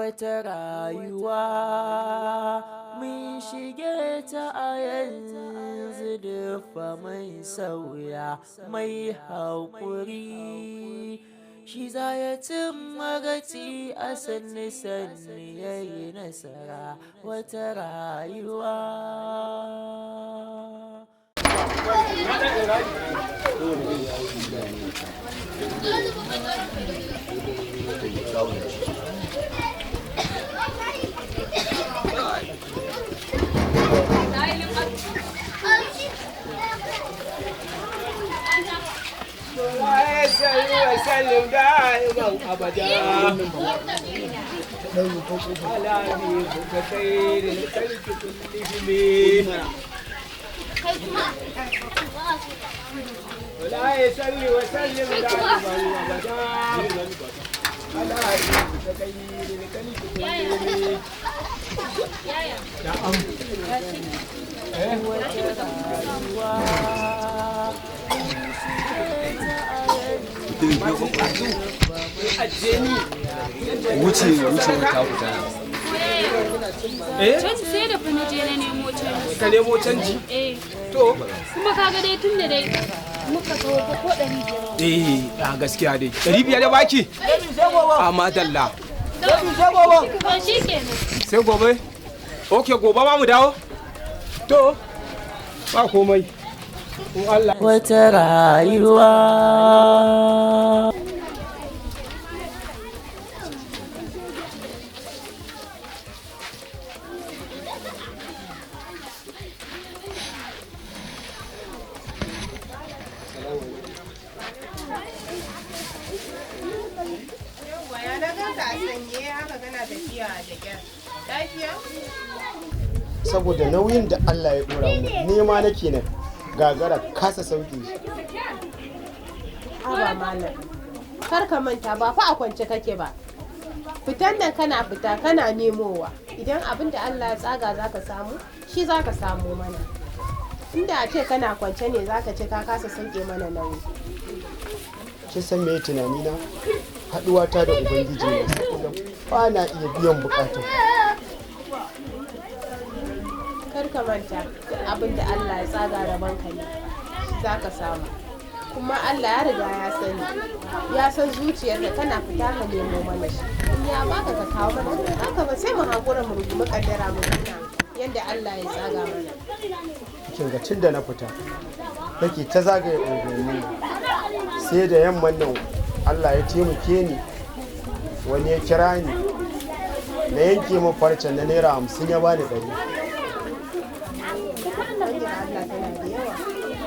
wata rayuwa mun shige ta a yanzu dufa mai sauya mai haƙuri shi za ya cimma gaci a sanni ya yi nasara wata rayuwa. وسلم دائما ابدا على نبيك خير الخلق كلهم ولا يسلم وسلم دائما ابدا على نبيك خير الخلق كلهم. نعم wuce ta fita canji sai da fana je na nemo canji ka nemo canji to kuma kaga dai tun da dai muka kawo ko 500 a gaskiya dai 500 da baki a madalla to shi kenan sai gobe okay gobe ma mu dawo to ba komai Allah wata rayuwa. Saboda nauyin da Allah ya dora mu nema nake nan gagara kasa sauke shi. Aba malam, kar ka manta ba fa a kwance kake ba. Fitan nan kana fita kana nemowa. Idan abin da Allah ya tsaga zaka samu, shi zaka samu mana. Inda a ce kana kwance ne zaka ce ka kasa sauke mana nauyi. Kin san me tunani na? Haduwa ta da Ubangiji ne saboda ba na iya biyan bukatu. Kar ka manta abin da Allah ya tsaga rabon ka ne zaka samu. Kuma Allah ya riga ya sani. Ya san zuciyar da kana fita ka nemo mana shi. In ya baka ka kawo mana haka ba sai mu hakura mu rugumi kaddara mu nuna yadda Allah ya tsaga mana. Kin ga tun da na fita nake ta zagaye unguwanni sai da yamman nan Allah ya taimake ni wani ya kira ni na yanke min farcen na naira 50 ya bani 100. Allah tana da yawa.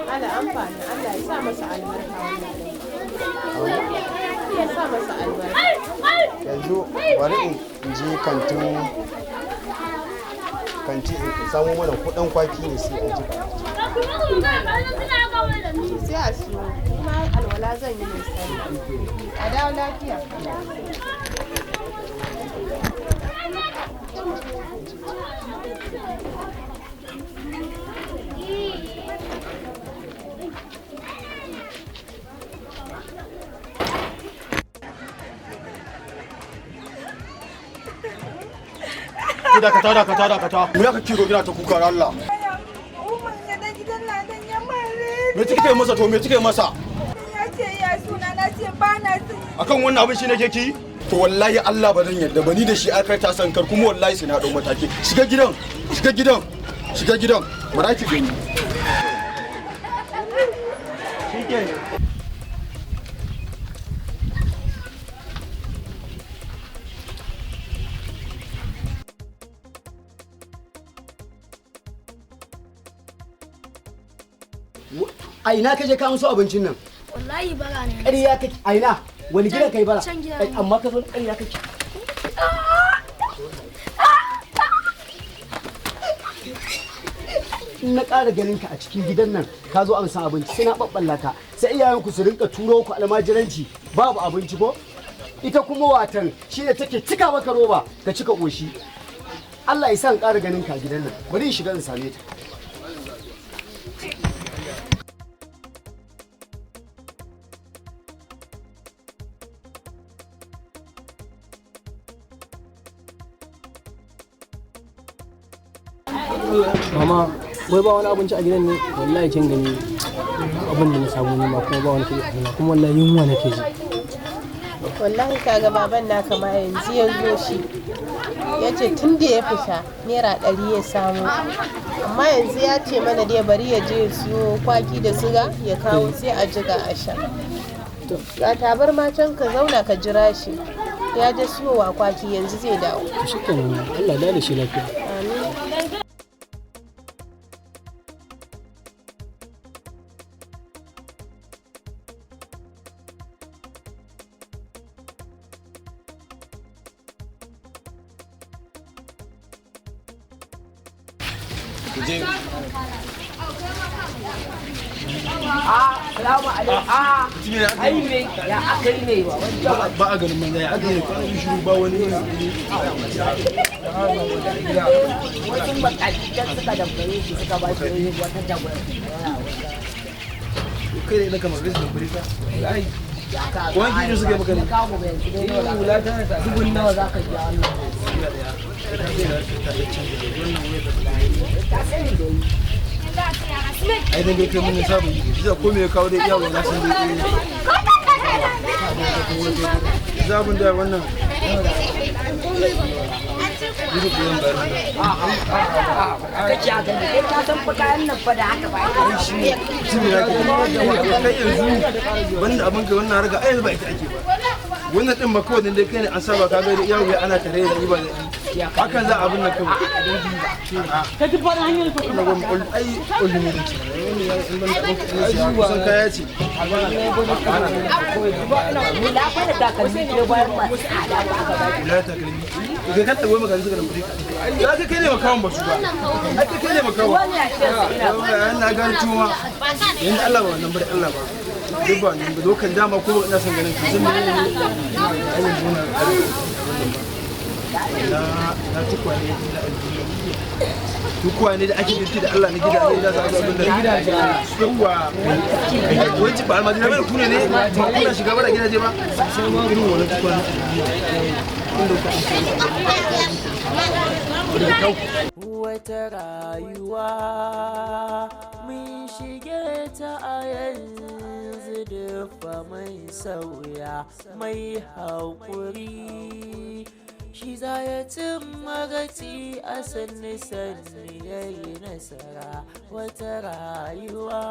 Allah amfani Allah ya sa masa albarka wannan. Ya sa masa albarka. Yanzu bari in je kanti in samu mana kudin kwaki ne sai a ji. Sai a siyo kuma alwala zan yi mai sani. A dawo lafiya. Dakata. Me aka kiro ina ta kuka Allah? Me kike masa to me kike masa? Ya ce ya suna na ce ba na son. Akan wannan abin shi nake ki? To wallahi Allah ba zan yarda ba ni da shi aka ta sankar kuma wallahi sai na dau mataki. Shiga gidan. Bara ki gani. Shike. A ina kaje ka amso abincin nan? Wallahi bara ne. Ƙarya kake. A ina? Wani gidan kai bara? Can gida. Amma ka zo da ƙarya kake. In na ƙara ganin ka a cikin gidan nan ka zo amsan abinci sai na ɓaɓɓalla ka sai iyayenku su rinka turo ku almajiranci babu abinci ko? Ita kuma watan shi ne take cika maka roba ka cika ƙoshi. Allah ya sa in ƙara ganin ka a gidan nan bari in shiga in same ta. Mama, wai ba wani abinci a gidan ne? Wallahi kin gani abin da na samu ne ma kuma ba wani kai a kuma wallahi yunwa nake ji. Wallahi kaga baban naka ma yanzu ya zo shi. Ya ce tun da ya fita naira 100 ya samu. Amma yanzu ya ce mana dai bari ya je siyo kwaki da siga ya kawo sai a jiga a sha. Ga tabar can ka zauna ka jira shi. Ya je siyowa kwaki yanzu zai dawo. Shi kenan Allah da shi lafiya. Amin. Salamu alaikum. Ai me ya aka yi ne ba a ganin manza ya aka yi kwanan yi shiru ba wani wasu bakaci da suka damfare shi suka ba shi wata jagora. kai ne na kamar rikin da burika ai wani gini suka yi maka ne dubun nawa za ka ji wannan ai dan dai kai mun sabu ji ko me ya kawo dai iyawa na san dai zabun da wannan Ibu biyan barin kace a gani kai ka san fa kayan nan fa da haka ba kai shi ne kai yanzu banda abin kai wannan harka ai ba ita ake ba wannan din ma kawai dai kai ne an saba ka ga da iyawa ana tare da riba da hakan za abin nan kawai ka ji fara hanyar fa ina gwamnati ai ulumi da ce kusan kaya ce mu la fa da takalmi ne bayan masu tsada ba aka ba la takalmi idan ka tabo maka zuwa nan ya ka kai ne makawan ba su ba ai kai ne makawan na ga tuwa yanda Allah ba wannan bari Allah ba duk ba nan dokan dama ko ina son ganin ki zan ne na tukwane da tukwane da ake girki da Allah na gida ne da za a abin da gidaje yawa wani ba almajira ba ku ne ba kuna shiga ba da gidaje ba irin wannan tukwane wata rayuwa mun shige ta a yanzu dafa mai sauya mai haƙuri shi za ya cimma gaci a sanni ya yi nasara wata rayuwa.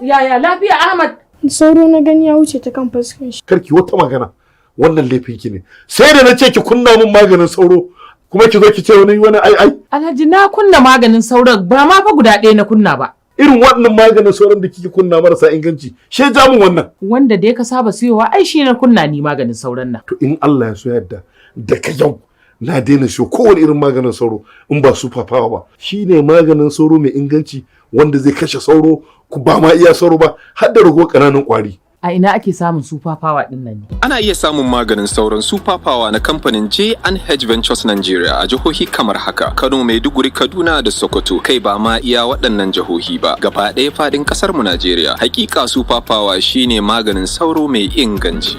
Yaya lafiya Ahmad? Sauro na gani ya wuce ta kan fuskar shi. Karki wata magana. Wannan laifin ki ne. Sai da na ce ki kunna min maganin sauro kuma ki zo ki ce wani ai. Alhaji na kunna maganin sauron ba ma fa guda ɗaya na kunna ba. Irin wannan maganin sauron da kike kunna marasa inganci. She ja min wannan. Wanda da ka saba siyowa ai shi na kunna ni maganin sauron nan. To in Allah ya so yadda daga yau na daina siyo kowane irin maganin sauro in ba su fafawa ba. Shine maganin sauro mai inganci wanda zai kashe sauro ku ba ma iya sauro ba har da rago ƙananan ƙwari. A ina ake samun super power din nan ne? Ana iya samun maganin sauron super power na kamfanin J&H Ventures Nigeria a jihohi kamar haka: Kano, Maiduguri, Kaduna da Sokoto. Kai ba ma iya waɗannan jihohi ba, gaba ɗaya fadin ƙasar mu Najeriya. Hakika super power shine maganin sauro mai inganci.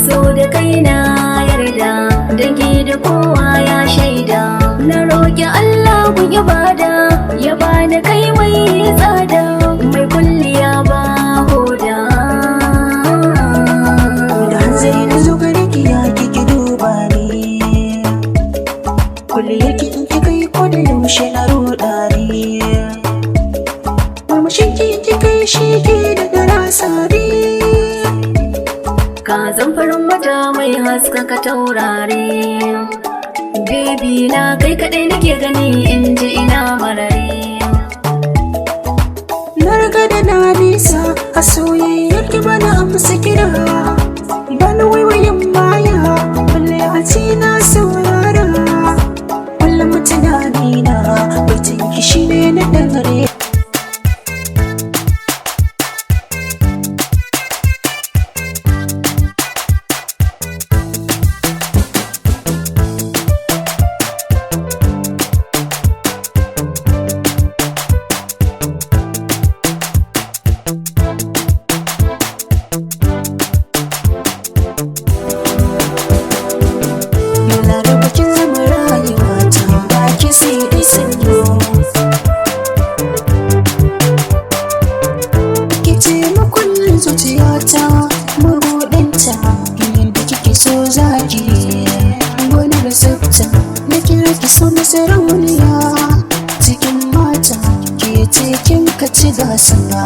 So da kai na yarda, dangi da kowa ya shaida. Na roƙi Allah ku ibada, ya bani kai mai tsada, mai kulliya ba hoda. Da hanzari na zo gare ki ya kiki duba ni, kulliyar ki in ki kai ko da yaushe na ruɗa ni. Murmushin ki kai shi ke da garasari. Ka zan farin wata mai haskaka taurare, baby na kai kaɗai nake gani in ji ina marare. Na riga da na nisa a soyayyar ki bana amsa kira, bana waiwayin baya balle a ce na saurara. so zaki wani da sabta na kira ki so na sarauniya cikin mata ke cikin ka ci gasana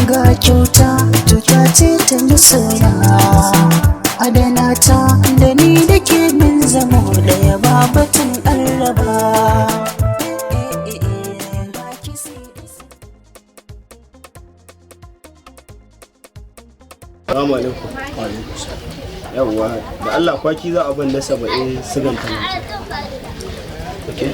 ga kyauta tuta ce ta masoya adana ta da ni da ke min zamo daya ba batun arraba. Assalamu alaikum. Yawwa, da Allah kwaki za a ban na 70 sigan ta. Okay.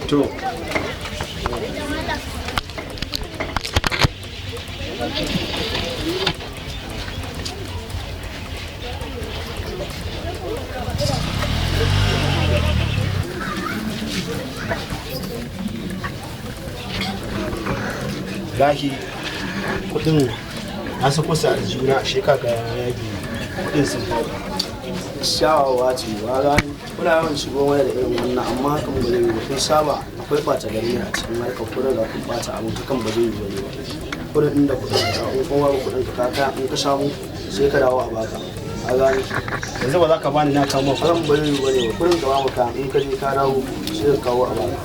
To. Gashi kudin na sako su a juna shekaka yaki kudin sun faɗi. Shawawa ce wa gani kuna yawan shigo wani da irin wannan amma hakan ba zai yi ba kun saba akwai ɓata gari a cikin harkar kudin da kun ɓata abin hakan ba zai yi wani ba kudin inda kudin ka in kuma ba kudin ka kaka in ka samu sai ka dawo a baka a gani yanzu ba za ka bani na kama kudin ba zai yi wani ba kudin ka ba maka in ka je ka dawo sai ka kawo a baka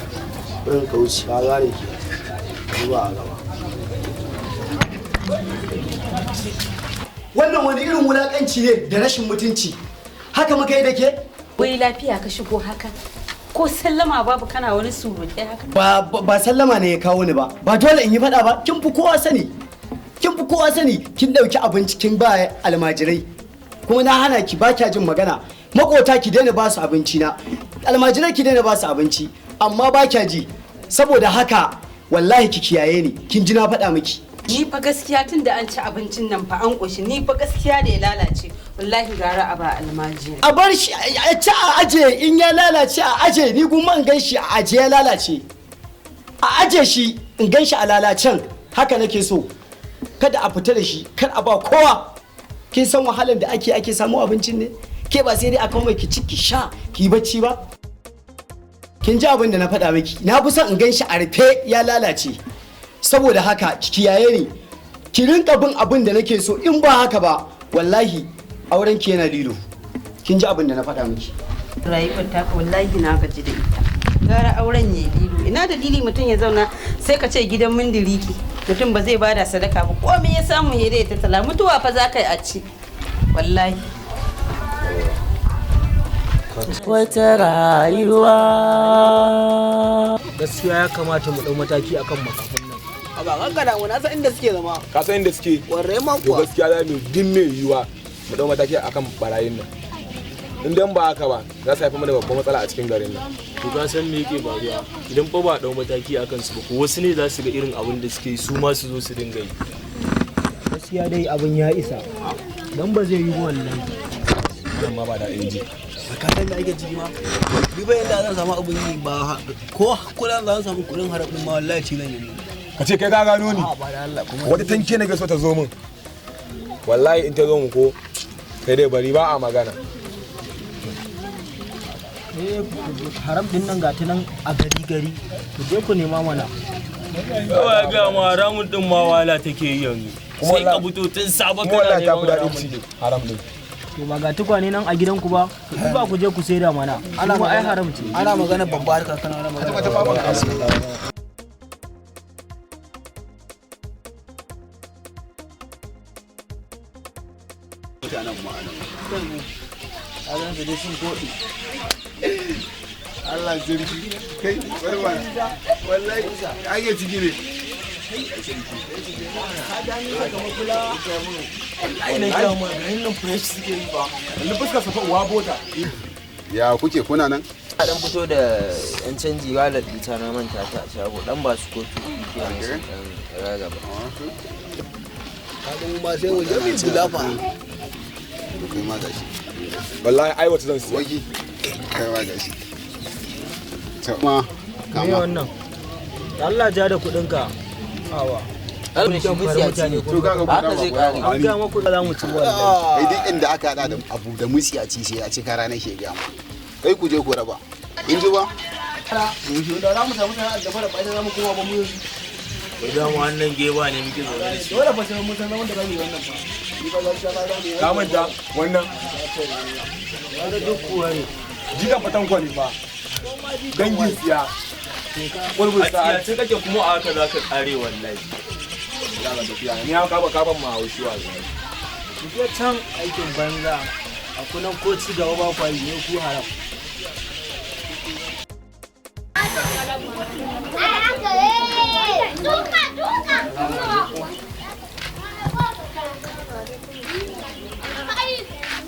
kudin ka wuce ka gane ke zuwa a gaba. Wannan wani irin wulakanci ne da rashin mutunci. Haka muka yi da ke? Wai lafiya ka shigo haka? Ko sallama babu kana wani surutai haka? Ba sallama ne ya kawo ni ba. Ba dole in yi faɗa ba. Kin fi kowa sani. Kin fi kowa sani. Kin ɗauki abinci kin ba almajirai. Kuma na hana ki ba kya jin magana. Makota ki daina ba su abinci na. Almajirai ki daina ba su abinci. Amma ba kya ji. Saboda haka wallahi ki kiyaye ni. Kin ji na faɗa miki. Ni fa gaskiya tun da an ci abincin nan fa an ƙoshi ni fa gaskiya da ya lalace wallahi gara a ba almajiri. A bar shi a ci a aje in ya lalace a aje ni kuma in gan shi a aje ya lalace. A aje shi in gan shi a lalacen haka nake so. Kada a fita da shi kar a ba kowa. Kin san wahalar da ake samu abincin ne? Ke ba sai dai a kawo mai ki ci ki sha ki bacci ba. Kin ji abin da na faɗa miki na fi son in gan shi a rufe ya lalace. Saboda haka ki kiyaye ni ki rinka bin abin da nake so in ba haka ba wallahi auren ki yana lilo kin ji abin da na faɗa miki rayuwar ta wallahi na gaji da ita gara auren ya lilo ina dalili mutum ya zauna sai ka ce gidan mindiriki mutum ba zai bada sadaka ba ko me ya samu ya dai ta tala mutuwa fa za ka yi a ci wallahi wata rayuwa gaskiya ya kamata mu dau mataki akan makafin nan a ba kankana mu na san inda suke zama ka san inda suke warre ma kuwa gaskiya za mu din mai yiwa mu dau mataki akan barayin nan in dan ba haka ba za su haifa mana babban matsala a cikin garin nan to ka san me yake faruwa idan fa ba dau mataki akan su ba ko wasu ne za su ga irin abin da suke su ma su zo su dinga yi gaskiya dai abin ya isa dan ba zai yi wannan amma ba da inji ka san da ake ciki ma duba yanda zan samu abin yi ba ko kullun zan samu kudin harafin ma wallahi ci zan yi ka ce kai ka gano ni wata tanke ne ga so ta zo min wallahi in ta zo mu ko kai dai bari ba a magana haram din nan gata nan a gari to je ku nema mana kawai ga ma haramun din ma wala take yi yanzu sai ka fito tun sabon kana ne haram din to ba ga tukwane nan a gidanku ba ku ba ku je ku saida mana ana ma ai haram ce ana magana babba harka kana ana magana Allah zirgi kai barwa wallahi ake ciki ne ya kuke kuna nan a dan fito da yan canji walar dita na manta ta a shago dan ba su kotu ke musu dan ragaba kadin ma sai wajen min bulafa kai ma gashi wallahi ai wata zan siya waki kai ma gashi ma kama wannan Allah ja da kudin ka awa alƙa shi musiya ne to kaga haka zai kare an ga muku za mu ci wallahi kai duk inda aka hada da abu da musiya ci sai a ci kara nake ga mu kai ku je ku raba in ji ba da za mu samu sana'ar da fara bai da zamu koma ba mu yanzu idan wannan geba ne muke zaune da shi dole fa sai mun san zaman da zamu yi wannan fa ni ba za ta ba ne ka manta wannan wanda duk kuwa ne jikan fatan kwani ba dangin siya kulbul sa'a ce kake kuma a haka zaka kare wallahi ya ga tafiya ni an kaba kaban ma haushi wallahi ke can aikin banza a kunan ko ci gaba ba kwa yi ne ku haram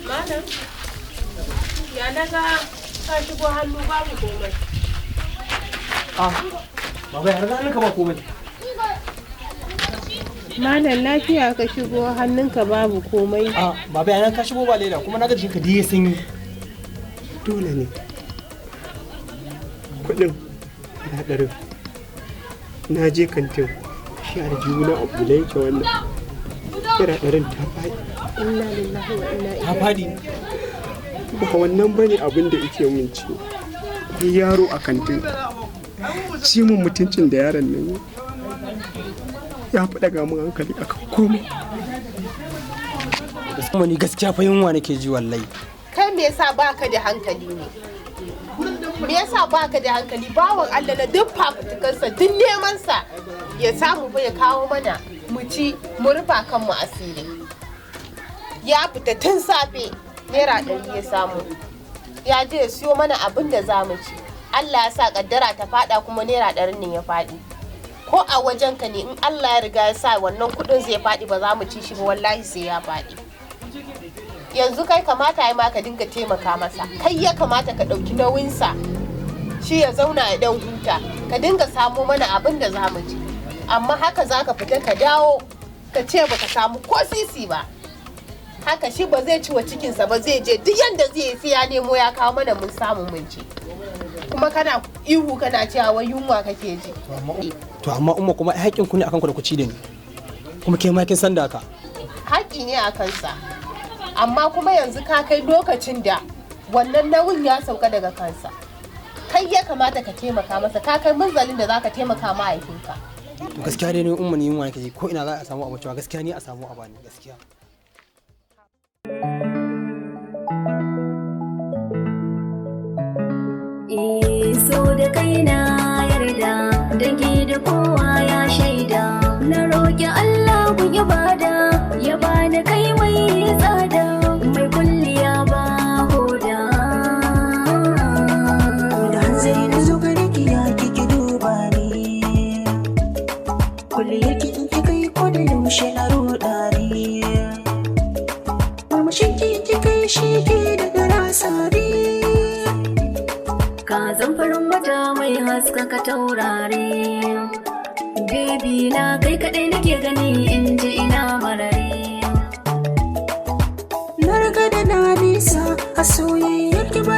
Malam, ya daga ka shigo hannu babu komai. Baba ya riga hannunka ba komai. Malam lafiya ka shigo hannunka babu komai. Baba ya ka shigo ba leda kuma na ga jikinka diye sanyi. Dole ne. Kuɗin hadarin. Na je kantin shi a juna abu da yake wannan. Kira ɗarin ta faɗi. Inna lillahi wa inna ilaihi. Ta faɗi. Ba wannan bane abin da yake mun ci. Yaro a kantin. Ci mun mutuncin da yaron nan ya fi daga mun hankali akan komai. Kuma ni gaskiya fa yunwa nake ji wallahi. Kai me yasa baka da hankali ne? Me yasa baka da hankali? Bawan Allah na duk fafutukarsa duk neman sa ya samu fa ya kawo mana mu ci mu rufa kanmu asiri. Ya fita tun safe naira 100 ya samu. Ya je ya siyo mana abin da za mu ci. Allah ya sa kaddara ta fada kuma naira 100 ne ya fadi. Ko a wajenka ne in Allah ya riga ya sa wannan kudin zai fadi ba za mu ci shi ba wallahi sai ya fadi. Yanzu kai kamata ya ma ka dinga taimaka masa. Kai ya kamata ka dauki nauyinsa. Shi ya zauna ya dan huta. Ka dinga samo mana abin da za mu ci. Amma haka za ka fita ka dawo ka ce baka samu ko sisi ba. Haka shi ba zai ci wa cikinsa ba zai je duk yanda zai yi ya nemo ya kawo mana mun samu mun ci. Kuma kana ihu kana cewa wai yunwa kake ji. To amma umma kuma haƙƙin ku ne akan ku da ku ci da ni. Kuma ke ma kin san da haka. Haƙƙi ne a kansa. Amma kuma yanzu ka kai lokacin da wannan nauyin ya sauka daga kansa. Kai ya kamata ka taimaka masa ka kai munzalin da zaka taimaka mahaifinka. To gaskiya dai ne umma ni yunwa nake ji ko ina za a samu abinci gaskiya ni a samu a bani gaskiya. So da kai na yarda dangi da kowa ya shaida na roƙi Allah ku ya bada ya bani kai mai tsada mai kulliya ba hoda da hanzari na zo gare ki ya kike duba ni kulliyar ki in kika yi ko da yaushe na roɗa ni murmushin ki kika yi shi ke da garasari ka zan farin wata mai haskaka taurare baby na kai kadai nake gani in ji ina marare na riga da na nisa a soyayyar ki ba